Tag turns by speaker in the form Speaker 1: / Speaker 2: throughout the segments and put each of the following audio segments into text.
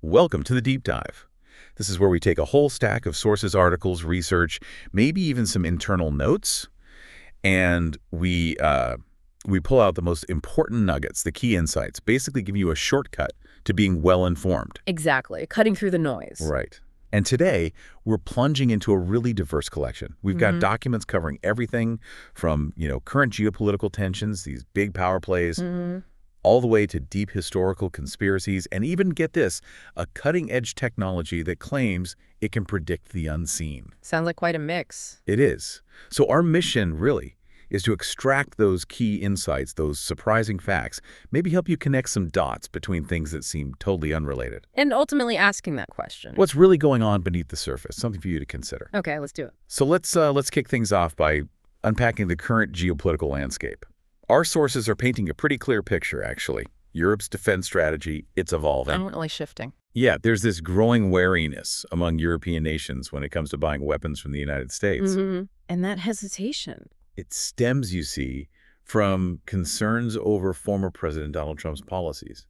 Speaker 1: Welcome to the Deep Dive. This is where we take a whole stack of sources, articles, research, maybe even some internal notes, and we pull out the most important nuggets, the key insights, basically give you a shortcut to being well-informed.
Speaker 2: Exactly. Cutting through the noise.
Speaker 1: Right. And today, we're plunging into a really diverse collection. We've got documents covering everything from, current geopolitical tensions, these big power plays, all the way to deep historical conspiracies, and even, get this, a cutting-edge technology that claims it can predict the unseen.
Speaker 2: Sounds like quite a mix.
Speaker 1: It is. So our mission, really, is to extract those key insights, those surprising facts, maybe help you connect some dots between things that seem totally unrelated.
Speaker 2: And ultimately asking that question.
Speaker 1: What's really going on beneath the surface? Something for you to consider.
Speaker 2: Okay, let's do it.
Speaker 1: So let's kick things off by unpacking the current geopolitical landscape. Our sources are painting a pretty clear picture, actually. Europe's defense strategy, it's evolving.
Speaker 2: Definitely shifting.
Speaker 1: Yeah, there's this growing wariness among European nations when it comes to buying weapons from the United States.
Speaker 2: And that hesitation.
Speaker 1: It stems, you see, from concerns over former President Donald Trump's policies.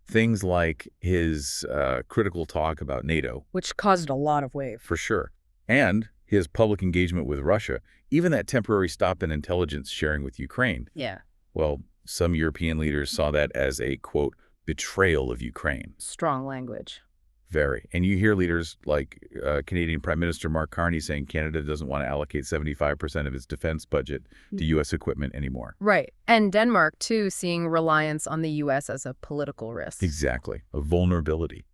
Speaker 1: Things like his critical talk about NATO.
Speaker 2: Which caused a lot of waves.
Speaker 1: For sure. And his public engagement with Russia, even that temporary stop in intelligence sharing with Ukraine.
Speaker 2: Yeah.
Speaker 1: Well, some European leaders saw that as a, quote, betrayal of Ukraine.
Speaker 2: Strong language.
Speaker 1: Very. And you hear leaders like Canadian Prime Minister Mark Carney saying Canada doesn't want to allocate 75% of its defense budget to U.S. equipment anymore.
Speaker 2: Right. And Denmark, too, seeing reliance on the U.S. as a political risk.
Speaker 1: Exactly. A vulnerability.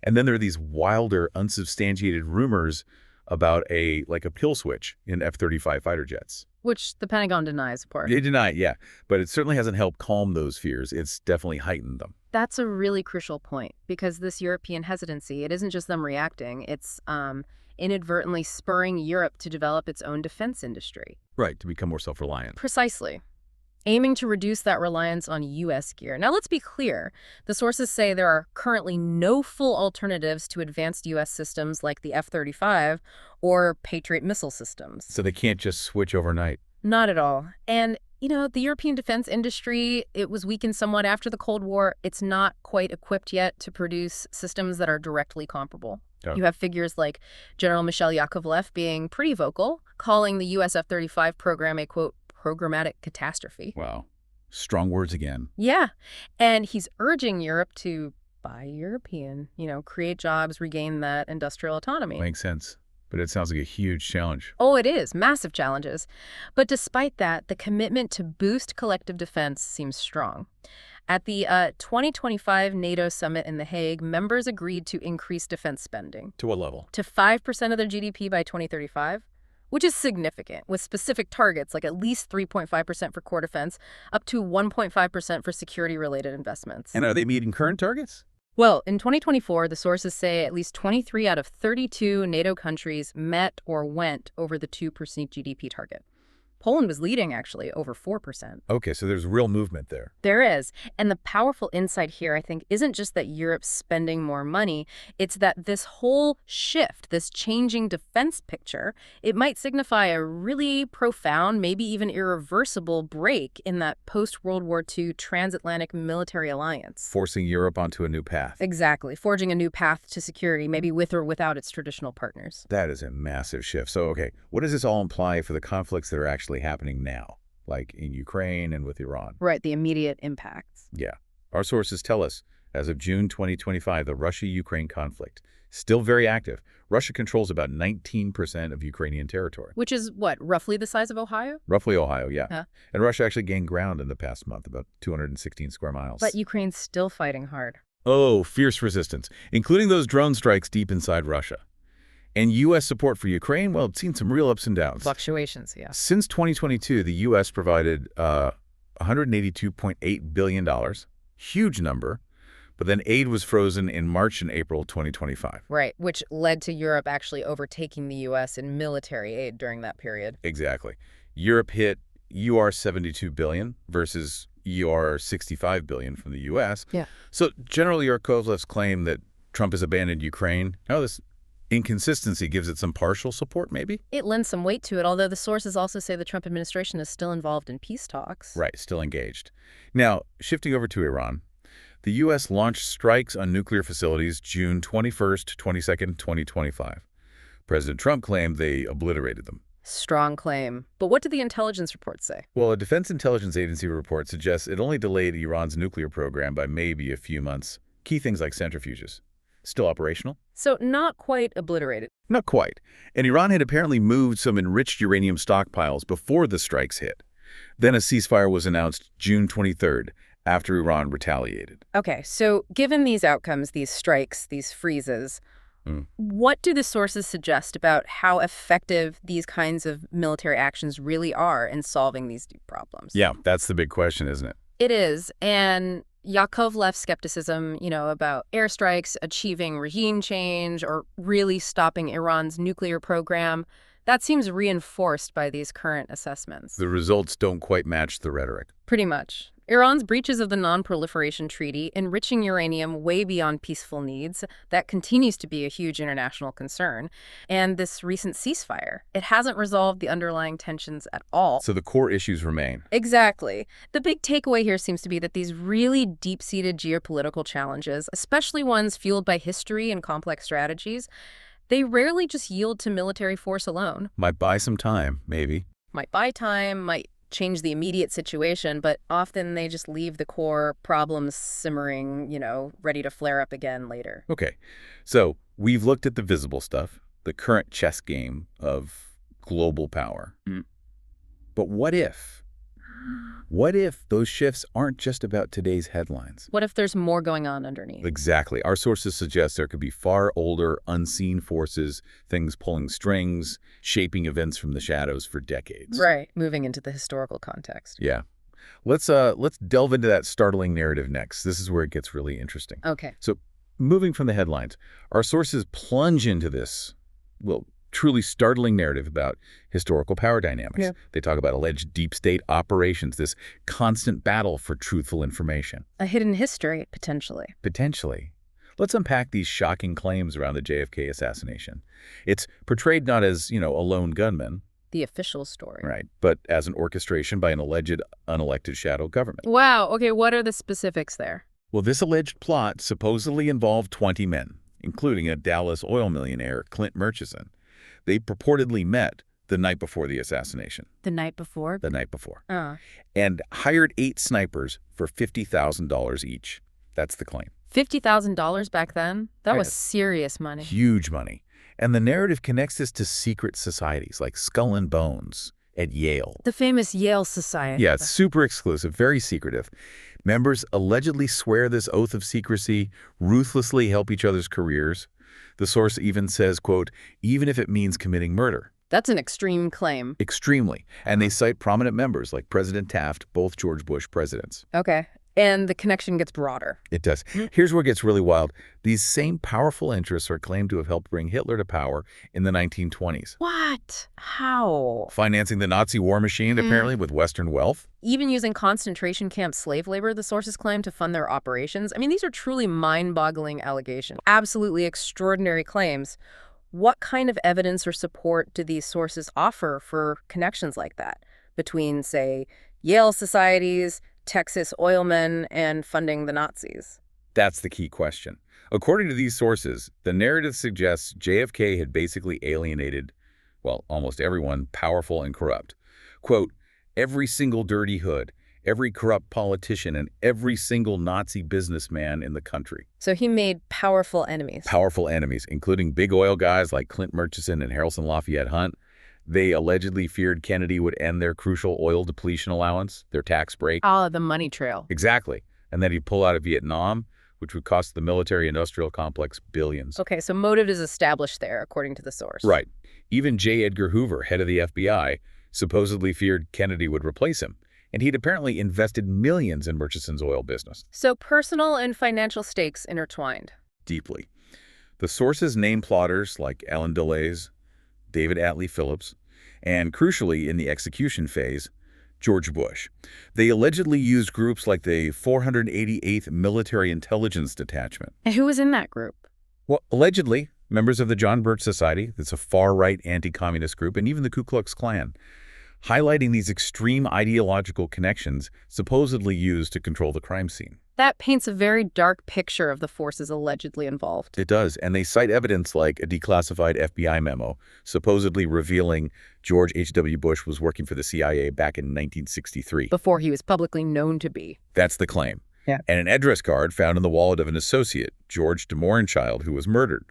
Speaker 1: And then there are these wilder, unsubstantiated rumors about a kill switch in F-35 fighter jets.
Speaker 2: Which the Pentagon denies, of course.
Speaker 1: They deny it, yeah. But it certainly hasn't helped calm those fears. It's definitely heightened them.
Speaker 2: That's a really crucial point, because this European hesitancy, it isn't just them reacting, it's inadvertently spurring Europe to develop its own defense industry.
Speaker 1: Right, to become more self-reliant.
Speaker 2: Precisely. Aiming to reduce that reliance on U.S. gear. Now, let's be clear. The sources say there are currently no full alternatives to advanced U.S. systems like the F-35 or Patriot missile systems.
Speaker 1: So they can't just switch overnight.
Speaker 2: Not at all. And the European defense industry, it was weakened somewhat after the Cold War. It's not quite equipped yet to produce systems that are directly comparable.
Speaker 1: Oh.
Speaker 2: You have figures like General Michel Yakovlev being pretty vocal, calling the U.S. F-35 program a, quote, programmatic catastrophe.
Speaker 1: Wow. Strong words again.
Speaker 2: Yeah. And he's urging Europe to buy European, create jobs, regain that industrial autonomy.
Speaker 1: Makes sense. But it sounds like a huge challenge.
Speaker 2: Oh, it is. Massive challenges. But despite that, the commitment to boost collective defense seems strong. At the 2025 NATO summit in The Hague, members agreed to increase defense spending.
Speaker 1: To what level?
Speaker 2: To 5% of their GDP by 2035, which is significant, with specific targets like at least 3.5% for core defense, up to 1.5% for security-related investments.
Speaker 1: And are they meeting current targets?
Speaker 2: Well, in 2024, the sources say at least 23 out of 32 NATO countries met or went over the 2% GDP target. Poland was leading, actually, over 4%.
Speaker 1: Okay, so there's real movement there.
Speaker 2: There is. And the powerful insight here, I think, isn't just that Europe's spending more money. It's that this whole shift, this changing defense picture, it might signify a really profound, maybe even irreversible break in that post-World War II transatlantic military alliance.
Speaker 1: Forcing Europe onto a new path.
Speaker 2: Exactly. Forging a new path to security, maybe with or without its traditional partners.
Speaker 1: That is a massive shift. So, okay, what does this all imply for the conflicts that are actually happening now, like in Ukraine and with Iran?
Speaker 2: Right, the immediate impacts.
Speaker 1: Yeah. Our sources tell us, as of June 2025, the Russia-Ukraine conflict, still very active. Russia controls about 19% of Ukrainian territory.
Speaker 2: Which is, what, roughly the size of Ohio?
Speaker 1: Roughly Ohio, yeah.
Speaker 2: Huh.
Speaker 1: And Russia actually gained ground in the past month, about 216 square miles.
Speaker 2: But Ukraine's still fighting hard.
Speaker 1: Oh, fierce resistance, including those drone strikes deep inside Russia. And U.S. support for Ukraine, well, it's seen some real ups and downs.
Speaker 2: Fluctuations, yeah.
Speaker 1: Since 2022, the U.S. provided $182.8 billion, huge number, but then aid was frozen in March and April 2025.
Speaker 2: Right, which led to Europe actually overtaking the U.S. in military aid during that period.
Speaker 1: Exactly. Europe hit $72 billion versus $65 billion from the U.S.
Speaker 2: Yeah.
Speaker 1: So General Yakovlev's claim that Trump has abandoned Ukraine, this inconsistency gives it some partial support, maybe?
Speaker 2: It lends some weight to it, although the sources also say the Trump administration is still involved in peace talks.
Speaker 1: Right, still engaged. Now, shifting over to Iran, The U.S. launched strikes on nuclear facilities June 21st, 22nd, 2025. President Trump claimed they obliterated them.
Speaker 2: Strong claim. But what did the intelligence report say?
Speaker 1: Well, a Defense Intelligence Agency report suggests it only delayed Iran's nuclear program by maybe a few months. Key things like centrifuges. Still operational?
Speaker 2: So not quite obliterated.
Speaker 1: Not quite. And Iran had apparently moved some enriched uranium stockpiles before the strikes hit. Then a ceasefire was announced June 23rd, after Iran retaliated.
Speaker 2: Okay, so given these outcomes, these strikes, these freezes, what do the sources suggest about how effective these kinds of military actions really are in solving these deep problems?
Speaker 1: Yeah, that's the big question, isn't it?
Speaker 2: It is. And Yakovlev's skepticism, about airstrikes achieving regime change or really stopping Iran's nuclear program, that seems reinforced by these current assessments.
Speaker 1: The results don't quite match the rhetoric.
Speaker 2: Pretty much. Iran's breaches of the Non-Proliferation Treaty, enriching uranium way beyond peaceful needs, that continues to be a huge international concern. And this recent ceasefire, it hasn't resolved the underlying tensions at all.
Speaker 1: So the core issues remain.
Speaker 2: Exactly. The big takeaway here seems to be that these really deep-seated geopolitical challenges, especially ones fueled by history and complex strategies, they rarely just yield to military force alone.
Speaker 1: Might buy some time, maybe.
Speaker 2: Might buy time, might change the immediate situation, but often they just leave the core problems simmering, ready to flare up again later.
Speaker 1: Okay, so we've looked at the visible stuff, the current chess game of global power. But what if? What if those shifts aren't just about today's headlines?
Speaker 2: What if there's more going on underneath?
Speaker 1: Exactly. Our sources suggest there could be far older, unseen forces, things pulling strings, shaping events from the shadows for decades.
Speaker 2: Right, moving into the historical context.
Speaker 1: Yeah. Let's delve into that startling narrative next. This is where it gets really interesting.
Speaker 2: Okay.
Speaker 1: So, moving from the headlines, our sources plunge into this, truly startling narrative about historical power dynamics.
Speaker 2: Yeah.
Speaker 1: They talk about alleged deep state operations, this constant battle for truthful information.
Speaker 2: A hidden history, potentially.
Speaker 1: Potentially. Let's unpack these shocking claims around the JFK assassination. It's portrayed not as, a lone gunman.
Speaker 2: The official story.
Speaker 1: Right, but as an orchestration by an alleged unelected shadow government.
Speaker 2: Wow, okay, what are the specifics there?
Speaker 1: Well, this alleged plot supposedly involved 20 men, including a Dallas oil millionaire, Clint Murchison. They purportedly met the night before the assassination.
Speaker 2: The night before?
Speaker 1: The night before. And hired 8 snipers for $50,000 each. That's the claim.
Speaker 2: $50,000 back then? That
Speaker 1: Right.
Speaker 2: was serious money.
Speaker 1: Huge money. And the narrative connects this to secret societies like Skull and Bones at Yale.
Speaker 2: The famous Yale Society.
Speaker 1: Yeah, it's super exclusive, very secretive. Members allegedly swear this oath of secrecy, ruthlessly help each other's careers. The source even says, quote, even if it means committing murder.
Speaker 2: That's an extreme claim.
Speaker 1: Extremely. And they cite prominent members like President Taft, both George Bush presidents.
Speaker 2: Okay. And the connection gets broader.
Speaker 1: It does. Here's where it gets really wild. These same powerful interests are claimed to have helped bring Hitler to power in the 1920s.
Speaker 2: What? How?
Speaker 1: Financing the Nazi war machine, apparently, with Western wealth.
Speaker 2: Even using concentration camp slave labor, the sources claim, to fund their operations. I mean, these are truly mind-boggling allegations. Absolutely extraordinary claims. What kind of evidence or support do these sources offer for connections like that between, say, Yale societies, Texas oilmen, and funding the Nazis?
Speaker 1: That's the key question. According to these sources, the narrative suggests JFK had basically alienated, almost everyone powerful and corrupt. Quote, every single dirty hood, every corrupt politician, and every single Nazi businessman in the country.
Speaker 2: So he made powerful enemies.
Speaker 1: Powerful enemies, including big oil guys like Clint Murchison and Harrelson Lafayette Hunt. They allegedly feared Kennedy would end their crucial oil depletion allowance, their tax break.
Speaker 2: The money trail.
Speaker 1: Exactly. And then he'd pull out of Vietnam, which would cost the military-industrial complex billions.
Speaker 2: Okay, so motive is established there, according to the source.
Speaker 1: Right. Even J. Edgar Hoover, head of the FBI, supposedly feared Kennedy would replace him. And he'd apparently invested millions in Murchison's oil business.
Speaker 2: So personal and financial stakes intertwined.
Speaker 1: Deeply. The sources name plotters like Alan Dulles, David Atlee Phillips, and crucially in the execution phase, George Bush. They allegedly used groups like the 488th Military Intelligence Detachment.
Speaker 2: And who was in that group?
Speaker 1: Well, allegedly, members of the John Birch Society, that's a far-right anti-communist group, and even the Ku Klux Klan, highlighting these extreme ideological connections supposedly used to control the crime scene.
Speaker 2: That paints a very dark picture of the forces allegedly involved.
Speaker 1: It does, and they cite evidence like a declassified FBI memo supposedly revealing George H.W. Bush was working for the CIA back in 1963.
Speaker 2: Before he was publicly known to be.
Speaker 1: That's the claim.
Speaker 2: Yeah.
Speaker 1: And an address card found in the wallet of an associate, George DeMorenchild, who was murdered,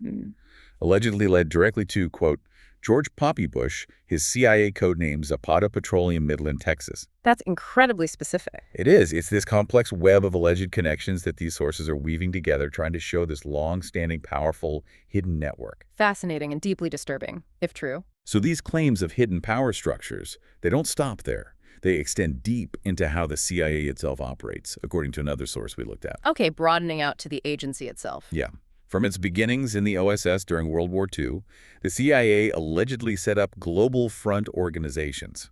Speaker 1: allegedly led directly to, quote, George Poppy Bush, his CIA codename Zapata Petroleum, Midland, Texas.
Speaker 2: That's incredibly specific.
Speaker 1: It is. It's this complex web of alleged connections that these sources are weaving together, trying to show this long-standing, powerful, hidden network.
Speaker 2: Fascinating and deeply disturbing, if true.
Speaker 1: So these claims of hidden power structures, they don't stop there. They extend deep into how the CIA itself operates, according to another source we looked at.
Speaker 2: Okay, broadening out to the agency itself.
Speaker 1: Yeah. From its beginnings in the OSS during World War II, the CIA allegedly set up global front organizations.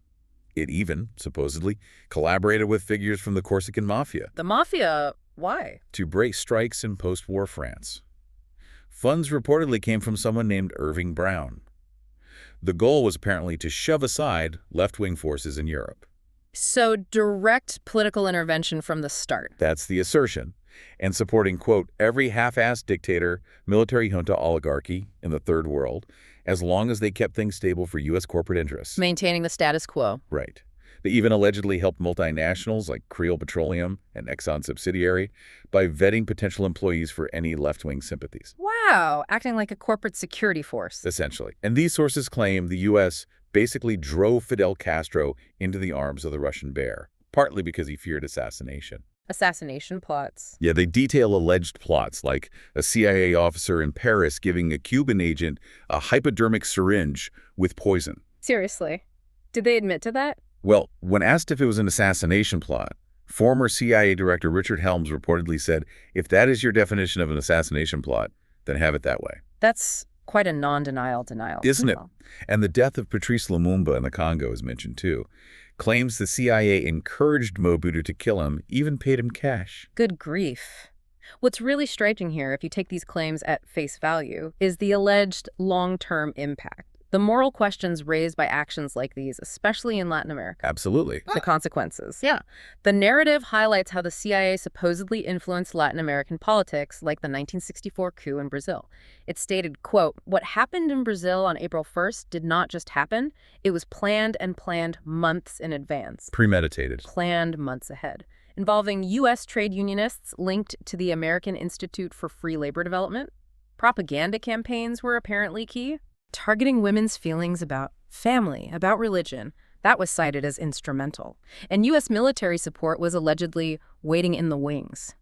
Speaker 1: It even, supposedly, collaborated with figures from the Corsican Mafia.
Speaker 2: The Mafia, why?
Speaker 1: To break strikes in post-war France. Funds reportedly came from someone named Irving Brown. The goal was apparently to shove aside left-wing forces in Europe.
Speaker 2: So direct political intervention from the start.
Speaker 1: That's the assertion. And supporting, quote, every half-assed dictator, military junta oligarchy in the Third World, as long as they kept things stable for U.S. corporate interests.
Speaker 2: Maintaining the status quo.
Speaker 1: Right. They even allegedly helped multinationals like Creole Petroleum, an Exxon subsidiary, by vetting potential employees for any left-wing sympathies.
Speaker 2: Wow, acting like a corporate security force.
Speaker 1: Essentially. And these sources claim the U.S. basically drove Fidel Castro into the arms of the Russian bear, partly because he feared assassination.
Speaker 2: Assassination plots.
Speaker 1: Yeah, they detail alleged plots, like a CIA officer in Paris giving a Cuban agent a hypodermic syringe with poison.
Speaker 2: Seriously? Did they admit to that?
Speaker 1: Well, when asked if it was an assassination plot, former CIA Director Richard Helms reportedly said, if that is your definition of an assassination plot, then have it that way.
Speaker 2: That's quite a non-denial denial.
Speaker 1: Isn't it? And the death of Patrice Lumumba in the Congo is mentioned too. Claims the CIA encouraged Mobutu to kill him, even paid him cash.
Speaker 2: Good grief. What's really striking here, if you take these claims at face value, is the alleged long-term impact. The moral questions raised by actions like these, especially in Latin America.
Speaker 1: Absolutely.
Speaker 2: The consequences. Yeah. The narrative highlights how the CIA supposedly influenced Latin American politics, like the 1964 coup in Brazil. It stated, quote, what happened in Brazil on April 1st did not just happen. It was planned and planned months in advance.
Speaker 1: Premeditated.
Speaker 2: Planned months ahead. Involving U.S. trade unionists linked to the American Institute for Free Labor Development. Propaganda campaigns were apparently key. Targeting women's feelings about family, about religion, that was cited as instrumental. And U.S. military support was allegedly waiting in the wings.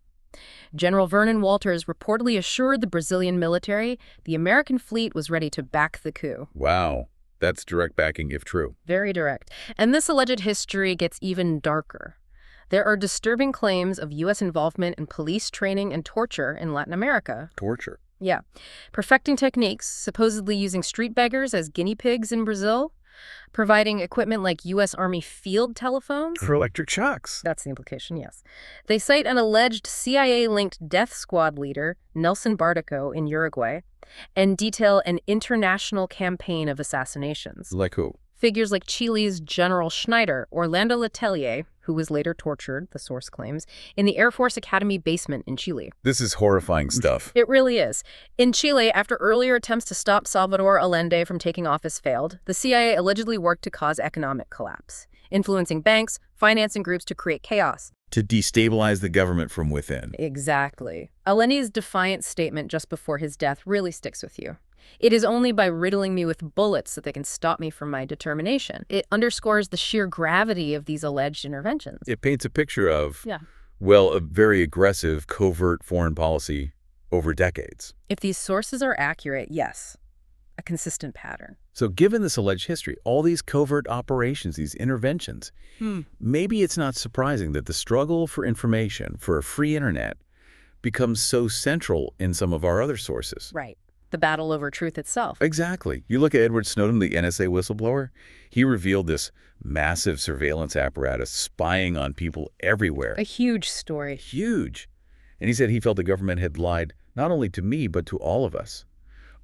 Speaker 2: General Vernon Walters reportedly assured the Brazilian military the American fleet was ready to back the coup.
Speaker 1: Wow. That's direct backing if true.
Speaker 2: Very direct. And this alleged history gets even darker. There are disturbing claims of U.S. involvement in police training and torture in Latin America.
Speaker 1: Torture.
Speaker 2: Yeah. Perfecting techniques, supposedly using street beggars as guinea pigs in Brazil, providing equipment like U.S. Army field telephones.
Speaker 1: For electric shocks.
Speaker 2: That's the implication, yes. They cite an alleged CIA-linked death squad leader, Nelson Bardaco, in Uruguay, and detail an international campaign of assassinations.
Speaker 1: Like who?
Speaker 2: Figures like Chile's General Schneider, Orlando Letelier, who was later tortured, the source claims, in the Air Force Academy basement in Chile.
Speaker 1: This is horrifying stuff.
Speaker 2: It really is. In Chile, after earlier attempts to stop Salvador Allende from taking office failed, the CIA allegedly worked to cause economic collapse, influencing banks, financing groups to create chaos.
Speaker 1: To destabilize the government from within.
Speaker 2: Exactly. Allende's defiant statement just before his death really sticks with you. It is only by riddling me with bullets that they can stop me from my determination. It underscores the sheer gravity of these alleged interventions.
Speaker 1: It paints a picture of, well, a very aggressive, covert foreign policy over decades.
Speaker 2: If these sources are accurate, yes, a consistent pattern.
Speaker 1: So given this alleged history, all these covert operations, these interventions, maybe it's not surprising that the struggle for information, for a free internet, becomes so central in some of our other sources.
Speaker 2: Right. The battle over truth itself.
Speaker 1: Exactly. You look at Edward Snowden, the NSA whistleblower. He revealed this massive surveillance apparatus spying on people everywhere.
Speaker 2: A huge story.
Speaker 1: Huge. And he said he felt the government had lied not only to me, but to all of us,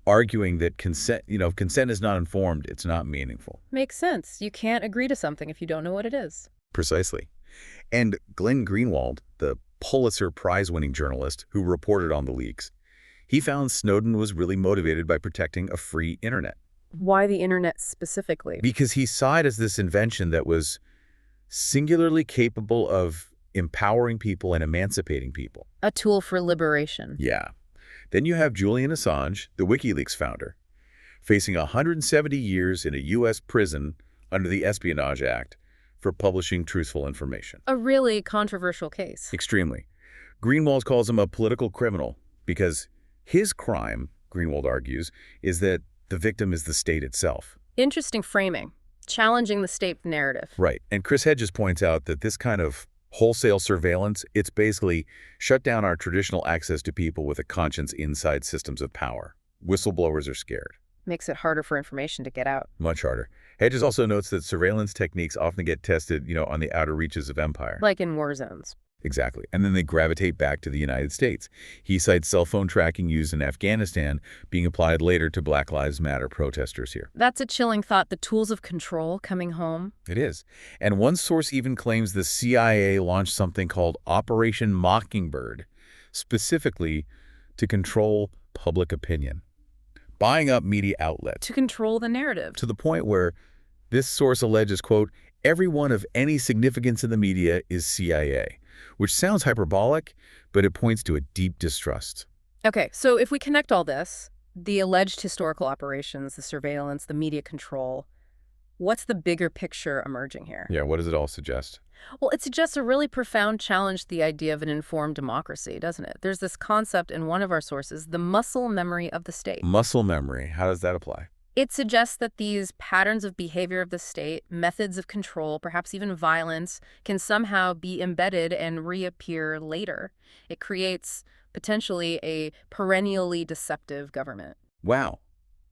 Speaker 1: arguing that consent, if consent is not informed, it's not meaningful.
Speaker 2: Makes sense. You can't agree to something if you don't know what it is.
Speaker 1: Precisely. And Glenn Greenwald, the Pulitzer Prize-winning journalist who reported on the leaks. He found Snowden was really motivated by protecting a free internet.
Speaker 2: Why the internet specifically?
Speaker 1: Because he saw it as this invention that was singularly capable of empowering people and emancipating people.
Speaker 2: A tool for liberation.
Speaker 1: Yeah. Then you have Julian Assange, the WikiLeaks founder, facing 170 years in a U.S. prison under the Espionage Act for publishing truthful information.
Speaker 2: A really controversial case.
Speaker 1: Extremely. Greenwald calls him a political criminal because his crime, Greenwald argues, is that the victim is the state itself.
Speaker 2: Interesting framing. Challenging the state narrative.
Speaker 1: Right. And Chris Hedges points out that this kind of wholesale surveillance, it's basically shut down our traditional access to people with a conscience inside systems of power. Whistleblowers are scared.
Speaker 2: Makes it harder for information to get out.
Speaker 1: Much harder. Hedges also notes that surveillance techniques often get tested, on the outer reaches of empire.
Speaker 2: Like in war zones.
Speaker 1: Exactly. And then they gravitate back to the United States. He cites cell phone tracking used in Afghanistan being applied later to Black Lives Matter protesters here.
Speaker 2: That's a chilling thought, the tools of control coming home.
Speaker 1: It is. And one source even claims the CIA launched something called Operation Mockingbird, specifically to control public opinion, buying up media outlets.
Speaker 2: To control the narrative.
Speaker 1: To the point where this source alleges, quote, everyone of any significance in the media is CIA, which sounds hyperbolic, but it points to a deep distrust.
Speaker 2: Okay, so if we connect all this, the alleged historical operations, the surveillance, the media control, what's the bigger picture emerging here?
Speaker 1: Yeah, what does it all suggest?
Speaker 2: Well, it suggests a really profound challenge to the idea of an informed democracy, doesn't it? There's this concept in one of our sources, the muscle memory of the state.
Speaker 1: Muscle memory, how does that apply?
Speaker 2: It suggests that these patterns of behavior of the state, methods of control, perhaps even violence, can somehow be embedded and reappear later. It creates potentially a perennially deceptive government.
Speaker 1: Wow.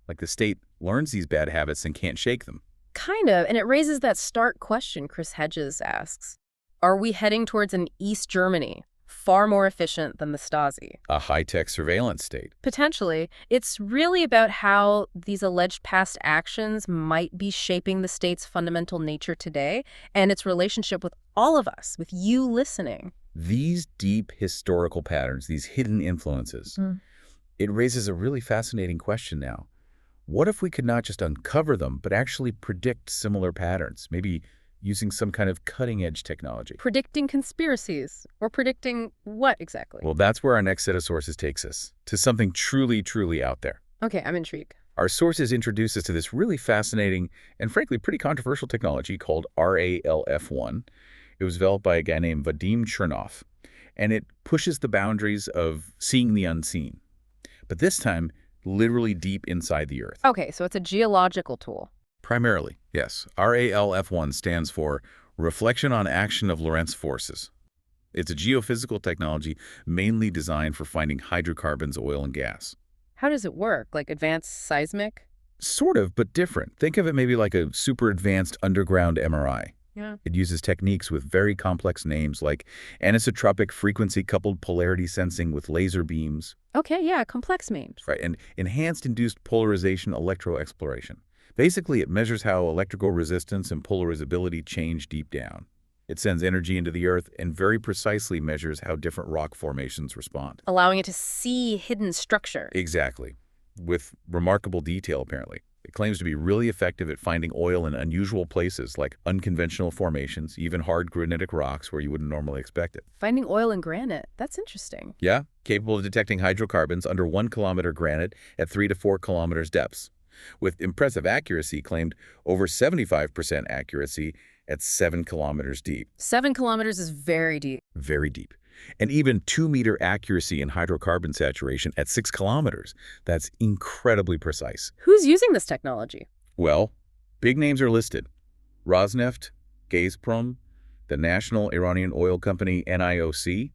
Speaker 1: Like the state learns these bad habits and can't shake them.
Speaker 2: Kind of, and it raises that stark question Chris Hedges asks. Are we heading towards an East Germany, far more efficient than the Stasi?
Speaker 1: A high-tech surveillance state.
Speaker 2: Potentially. It's really about how these alleged past actions might be shaping the state's fundamental nature today and its relationship with all of us, with you listening.
Speaker 1: These deep historical patterns, these hidden influences, it raises a really fascinating question now. What if we could not just uncover them, but actually predict similar patterns, maybe using some kind of cutting-edge technology?
Speaker 2: Predicting conspiracies. Or predicting what exactly?
Speaker 1: Well, that's where our next set of sources takes us, to something truly, truly out there.
Speaker 2: Okay, I'm intrigued.
Speaker 1: Our sources introduce us to this really fascinating and frankly pretty controversial technology called RALF1. It was developed by a guy named Vadim Chernov, and it pushes the boundaries of seeing the unseen. But this time, literally deep inside the Earth.
Speaker 2: Okay, so it's a geological tool.
Speaker 1: Primarily, yes. RALF1 stands for Reflection on Action of Lorentz Forces. It's a geophysical technology mainly designed for finding hydrocarbons, oil, and gas.
Speaker 2: How does it work? Like advanced seismic?
Speaker 1: Sort of, but different. Think of it maybe like a super advanced underground MRI.
Speaker 2: Yeah.
Speaker 1: It uses techniques with very complex names like anisotropic frequency-coupled polarity sensing with laser beams.
Speaker 2: Okay, yeah, complex names.
Speaker 1: Right, and enhanced induced polarization electroexploration. Basically, it measures how electrical resistance and polarizability change deep down. It sends energy into the Earth and very precisely measures how different rock formations respond.
Speaker 2: Allowing it to see hidden structure.
Speaker 1: Exactly, with remarkable detail, apparently. It claims to be really effective at finding oil in unusual places like unconventional formations, even hard granitic rocks where you wouldn't normally expect it.
Speaker 2: Finding oil in granite. That's interesting.
Speaker 1: Yeah, capable of detecting hydrocarbons under 1 kilometer granite at 3 to 4 kilometers depths, with impressive accuracy claimed over 75% accuracy at 7 kilometers deep.
Speaker 2: 7 kilometers is very deep.
Speaker 1: Very deep. And even 2-meter accuracy in hydrocarbon saturation at 6 kilometers. That's incredibly precise.
Speaker 2: Who's using this technology?
Speaker 1: Well, big names are listed. Rosneft, Gazprom, the national Iranian oil company NIOC.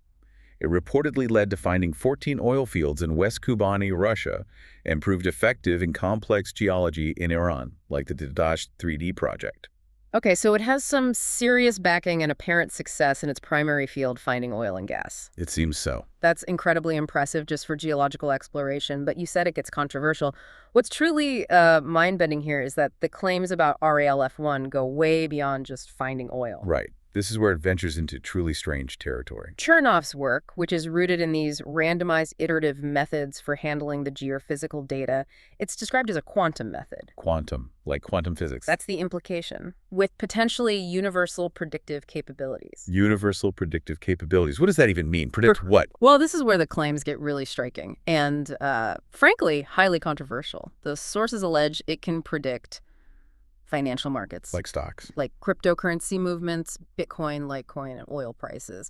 Speaker 1: It reportedly led to finding 14 oil fields in West Kubani, Russia, and proved effective in complex geology in Iran, like the Dadash 3D project.
Speaker 2: Okay, so it has some serious backing and apparent success in its primary field, finding oil and gas.
Speaker 1: It seems so.
Speaker 2: That's incredibly impressive just for geological exploration, but you said it gets controversial. What's truly mind-bending here is that the claims about RALF1 go way beyond just finding oil.
Speaker 1: Right. This is where it ventures into truly strange territory.
Speaker 2: Chernoff's work, which is rooted in these randomized iterative methods for handling the geophysical data, it's described as a quantum method.
Speaker 1: Quantum, like quantum physics.
Speaker 2: That's the implication, with potentially universal predictive capabilities.
Speaker 1: Universal predictive capabilities. What does that even mean? Predict what?
Speaker 2: Well, this is where the claims get really striking and, frankly, highly controversial. The sources allege it can predict financial markets.
Speaker 1: Like stocks.
Speaker 2: Like cryptocurrency movements, Bitcoin, Litecoin, and oil prices.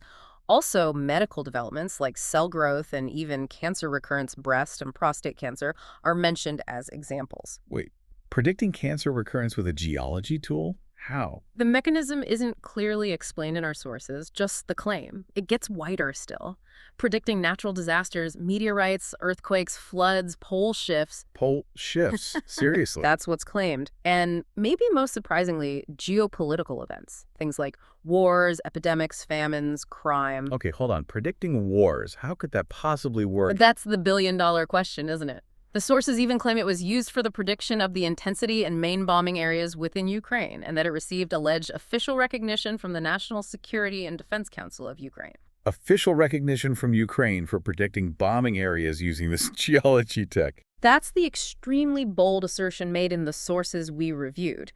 Speaker 2: Also, medical developments like cell growth and even cancer recurrence, breast and prostate cancer, are mentioned as examples.
Speaker 1: Wait, predicting cancer recurrence with a geology tool? How?
Speaker 2: The mechanism isn't clearly explained in our sources, just the claim. It gets wider still. Predicting natural disasters, meteorites, earthquakes, floods, pole shifts.
Speaker 1: Pole shifts? Seriously?
Speaker 2: That's what's claimed. And maybe most surprisingly, geopolitical events. Things like wars, epidemics, famines, crime.
Speaker 1: Okay, hold on. Predicting wars. How could that possibly work?
Speaker 2: But that's the billion-dollar question, isn't it? The sources even claim it was used for the prediction of the intensity in main bombing areas within Ukraine, and that it received alleged official recognition from the National Security and Defense Council of Ukraine.
Speaker 1: Official recognition from Ukraine for predicting bombing areas using this geology tech.
Speaker 2: That's the extremely bold assertion made in the sources we reviewed.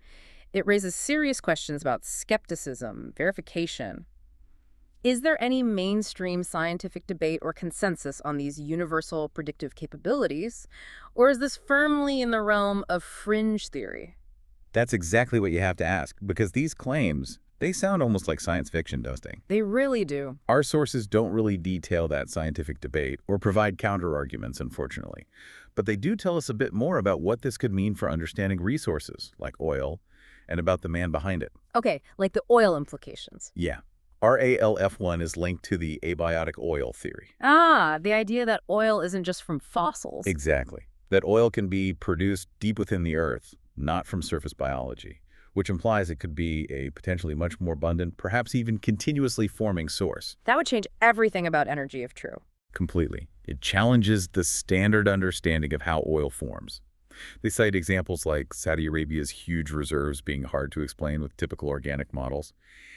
Speaker 2: It raises serious questions about skepticism, verification. Is there any mainstream scientific debate or consensus on these universal predictive capabilities, or is this firmly in the realm of fringe theory?
Speaker 1: That's exactly what you have to ask, because these claims, they sound almost like science fiction, don't they?
Speaker 2: They really do.
Speaker 1: Our sources don't really detail that scientific debate or provide counter-arguments, unfortunately. But they do tell us a bit more about what this could mean for understanding resources, like oil, and about the man behind it.
Speaker 2: Okay, like the oil implications.
Speaker 1: Yeah. RALF1 is linked to the abiotic oil theory.
Speaker 2: Ah, the idea that oil isn't just from fossils.
Speaker 1: Exactly. That oil can be produced deep within the earth, not from surface biology, which implies it could be a potentially much more abundant, perhaps even continuously forming source.
Speaker 2: That would change everything about energy if true.
Speaker 1: Completely. It challenges the standard understanding of how oil forms. They cite examples like Saudi Arabia's huge reserves being hard to explain with typical organic models,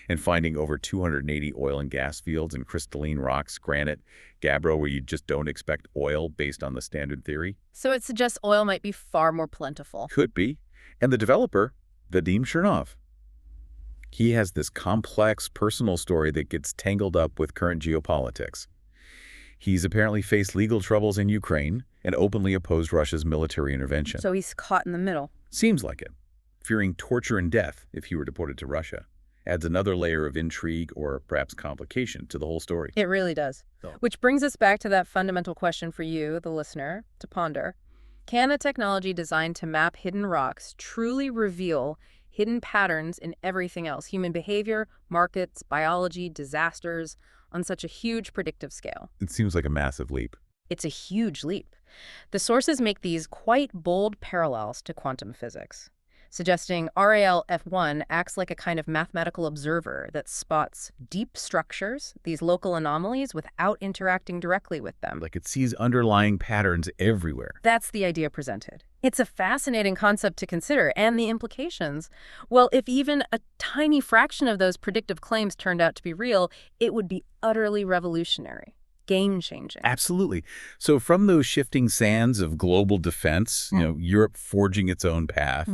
Speaker 1: and finding over 280 oil and gas fields in crystalline rocks, granite, gabbro, where you just don't expect oil based on the standard theory.
Speaker 2: So it suggests oil might be far more plentiful.
Speaker 1: Could be. And the developer, Vadim Chernov, he has this complex personal story that gets tangled up with current geopolitics. He's apparently faced legal troubles in Ukraine and openly opposed Russia's military intervention.
Speaker 2: So he's caught in the middle.
Speaker 1: Seems like it. Fearing torture and death if he were deported to Russia adds another layer of intrigue or perhaps complication to the whole story.
Speaker 2: It really does. Which brings us back to that fundamental question for you, the listener, to ponder. Can a technology designed to map hidden rocks truly reveal hidden patterns in everything else, human behavior, markets, biology, disasters, on such a huge predictive scale?
Speaker 1: It seems like a massive leap.
Speaker 2: It's a huge leap. The sources make these quite bold parallels to quantum physics, suggesting RALF1 acts like a kind of mathematical observer that spots deep structures, these local anomalies, without interacting directly with them.
Speaker 1: Like it sees underlying patterns everywhere.
Speaker 2: That's the idea presented. It's a fascinating concept to consider, and the implications. Well, if even a tiny fraction of those predictive claims turned out to be real, it would be utterly revolutionary. Game-changing.
Speaker 1: Absolutely. So from those shifting sands of global defense, Europe forging its own path,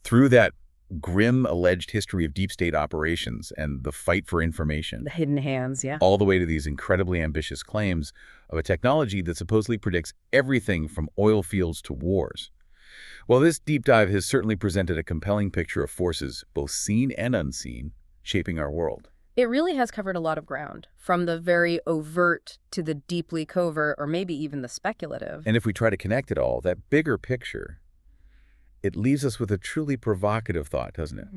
Speaker 1: through that grim alleged history of deep state operations and the fight for information.
Speaker 2: The hidden hands, yeah.
Speaker 1: All the way to these incredibly ambitious claims of a technology that supposedly predicts everything from oil fields to wars. Well, this deep dive has certainly presented a compelling picture of forces, both seen and unseen, shaping our world.
Speaker 2: It really has covered a lot of ground, from the very overt to the deeply covert, or maybe even the speculative.
Speaker 1: And if we try to connect it all, that bigger picture, it leaves us with a truly provocative thought, doesn't it?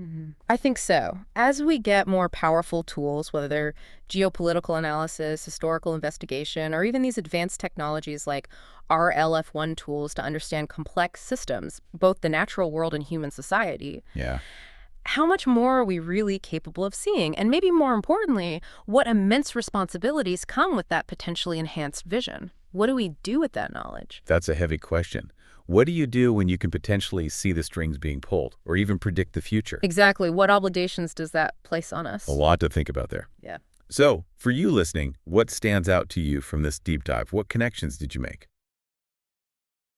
Speaker 2: I think so. As we get more powerful tools, whether they're geopolitical analysis, historical investigation, or even these advanced technologies like RLF1 tools to understand complex systems, both the natural world and human society,
Speaker 1: Yeah.
Speaker 2: how much more are we really capable of seeing? And maybe more importantly, what immense responsibilities come with that potentially enhanced vision? What do we do with that knowledge?
Speaker 1: That's a heavy question. What do you do when you can potentially see the strings being pulled or even predict the future?
Speaker 2: Exactly. What obligations does that place on us?
Speaker 1: A lot to think about there.
Speaker 2: Yeah.
Speaker 1: So, for you listening, what stands out to you from this deep dive? What connections did you make?